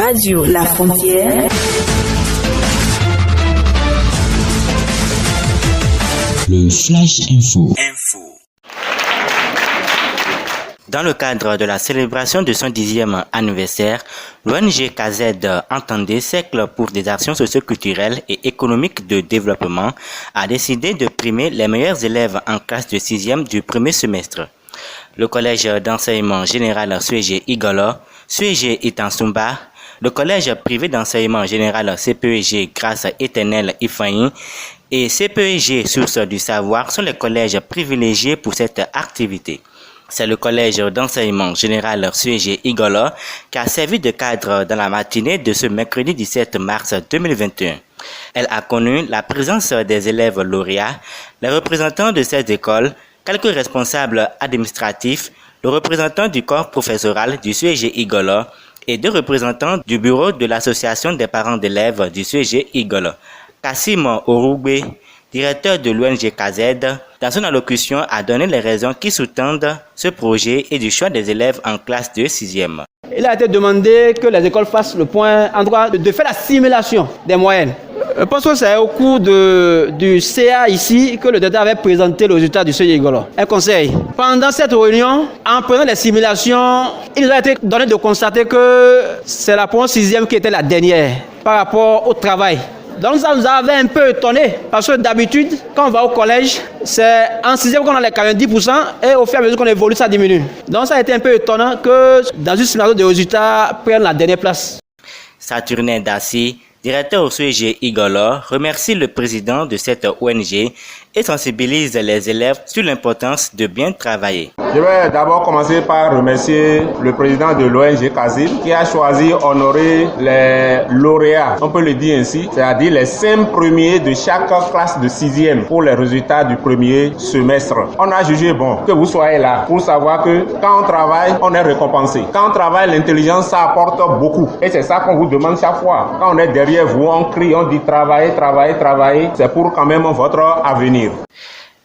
Radio La Frontière. Le Flash Info. Dans le cadre de la célébration de son 10e anniversaire, l'ONG KZ Entendez Cercle pour des actions socioculturelles et économiques de développement a décidé de primer les meilleurs élèves en classe de 6e du premier semestre. Le collège d'enseignement général Suégé Igolo, Suégé Itansumba, le collège privé d'enseignement général CPEG Grâce Éternelle Ifayin et CPEG Source du Savoir sont les collèges privilégiés pour cette activité. C'est le collège d'enseignement général Suégé Igolo qui a servi de cadre dans la matinée de ce mercredi 17 mars 2021. Elle a connu la présence des élèves lauréats, les représentants de ces écoles, quelques responsables administratifs, le représentant du corps professoral du Suégé Igolo et deux représentants du bureau de l'association des parents d'élèves du Suégé Igolo. Kassim Orugbe, directeur de l'ONG KZ, dans son allocution a donné les raisons qui sous-tendent ce projet et du choix des élèves en classe de 6e. Il a été demandé que les écoles fassent le point, en droit de faire la simulation des moyennes. Je pense que c'est au cours du CA ici que le directeur avait présenté le résultat du Suégé Igolo. Un conseil. Pendant cette réunion, en prenant les simulations, il nous a été donné de constater que c'est la première 6e qui était la dernière par rapport au travail. Donc ça nous avait un peu étonné parce que d'habitude, quand on va au collège, c'est en 6e qu'on a les 90% et au fur et à mesure qu'on évolue, ça diminue. Donc ça a été un peu étonnant que dans une simulation de résultats, prennent la dernière place. Saturnin Dassi, directeur au Suégé Igolo, remercie le président de cette ONG et sensibilise les élèves sur l'importance de bien travailler. Je vais d'abord commencer par remercier le président de l'ONG KZ qui a choisi d'honorer les lauréats, on peut le dire ainsi, c'est-à-dire les 5 premiers de chaque classe de 6e pour les résultats du premier semestre. On a jugé bon que vous soyez là pour savoir que quand on travaille, on est récompensé. Quand on travaille, l'intelligence, ça apporte beaucoup. Et c'est ça qu'on vous demande chaque fois. Quand on est derrière vous, on crie, on dit travaillez, travaillez, travaillez. C'est pour quand même votre avenir.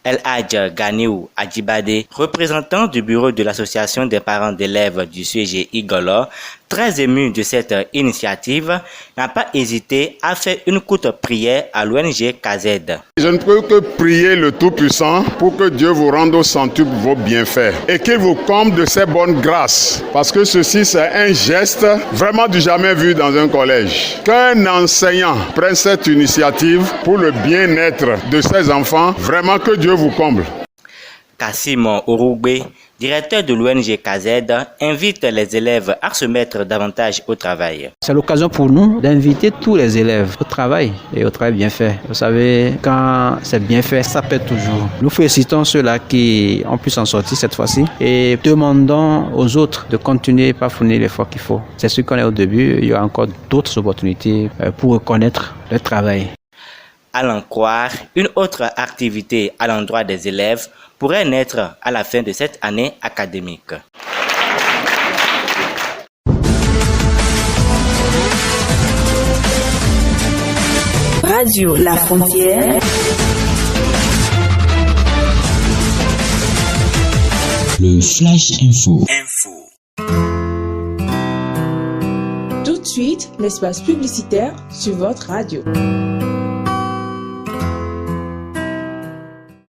El Hadj Ganiou Adjibade, représentant du bureau de l'association des parents d'élèves du Suégé Igolo, très ému de cette initiative, n'a pas hésité à faire une courte prière à l'ONG KZ. Je ne peux que prier le Tout-Puissant pour que Dieu vous rende au centuple vos bienfaits et qu'il vous comble de ses bonnes grâces. Parce que ceci, c'est un geste vraiment du jamais vu dans un collège. Qu'un enseignant prenne cette initiative pour le bien-être de ses enfants, vraiment que Dieu vous comble. Kassim Orugbe, directeur de l'ONG KZ, invite les élèves à se mettre davantage au travail. C'est l'occasion pour nous d'inviter tous les élèves au travail et au travail bien fait. Vous savez, quand c'est bien fait, ça paie toujours. Nous félicitons ceux-là qui ont pu s'en sortir cette fois-ci et demandons aux autres de continuer par fournir l'effort qu'il faut. C'est ce qu'on est au début, il y aura encore d'autres opportunités pour reconnaître le travail. À l'en croire, une autre activité à l'endroit des élèves pourrait naître à la fin de cette année académique. Radio La Frontière. Le Flash Info. Tout de suite, l'espace publicitaire sur votre radio.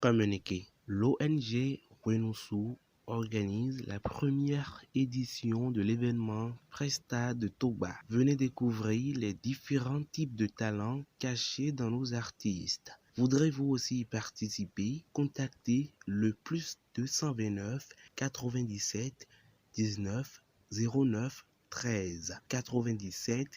Communiqué. L'ONG Renoussou organise la première édition de l'événement Presta de Toba. Venez découvrir les différents types de talents cachés dans nos artistes. Voudrez-vous aussi y participer? Contactez le +229 97 19 09 13 97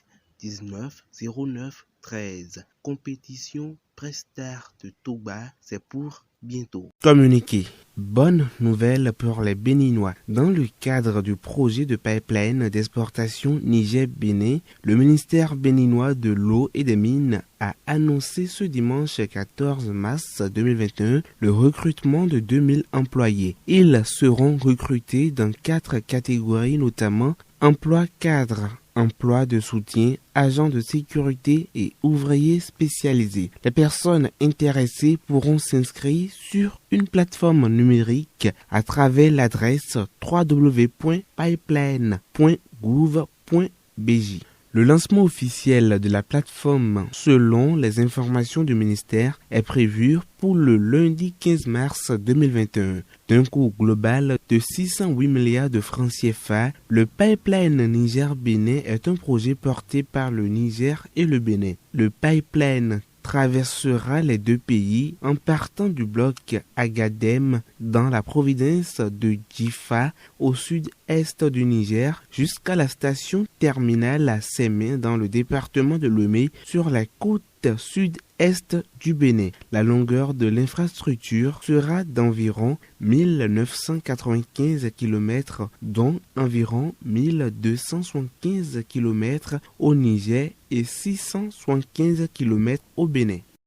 19 09 13. Compétition Prestar de Toba, c'est pour bientôt. Communiqué. Bonne nouvelle pour les Béninois. Dans le cadre du projet de pipeline d'exportation Niger-Bénin, le ministère béninois de l'eau et des mines a annoncé ce dimanche 14 mars 2021 le recrutement de 2000 employés. Ils seront recrutés dans 4 catégories, notamment emploi cadre, emploi de soutien, agents de sécurité et ouvriers spécialisés. Les personnes intéressées pourront s'inscrire sur une plateforme numérique à travers l'adresse www.pipeline.gouv.bj. Le lancement officiel de la plateforme, selon les informations du ministère, est prévu pour le lundi 15 mars 2021. D'un coût global de 608 milliards de francs CFA, le pipeline Niger-Bénin est un projet porté par le Niger et le Bénin. Le pipeline traversera les deux pays en partant du bloc Agadem dans la province de Djifa au sud-est du Niger jusqu'à la station terminale à Sémé dans le département de Lomé sur la côte sud-est du Bénin. La longueur de l'infrastructure sera d'environ 1995 km, dont environ 1275 km au Niger et 675 km au Bénin.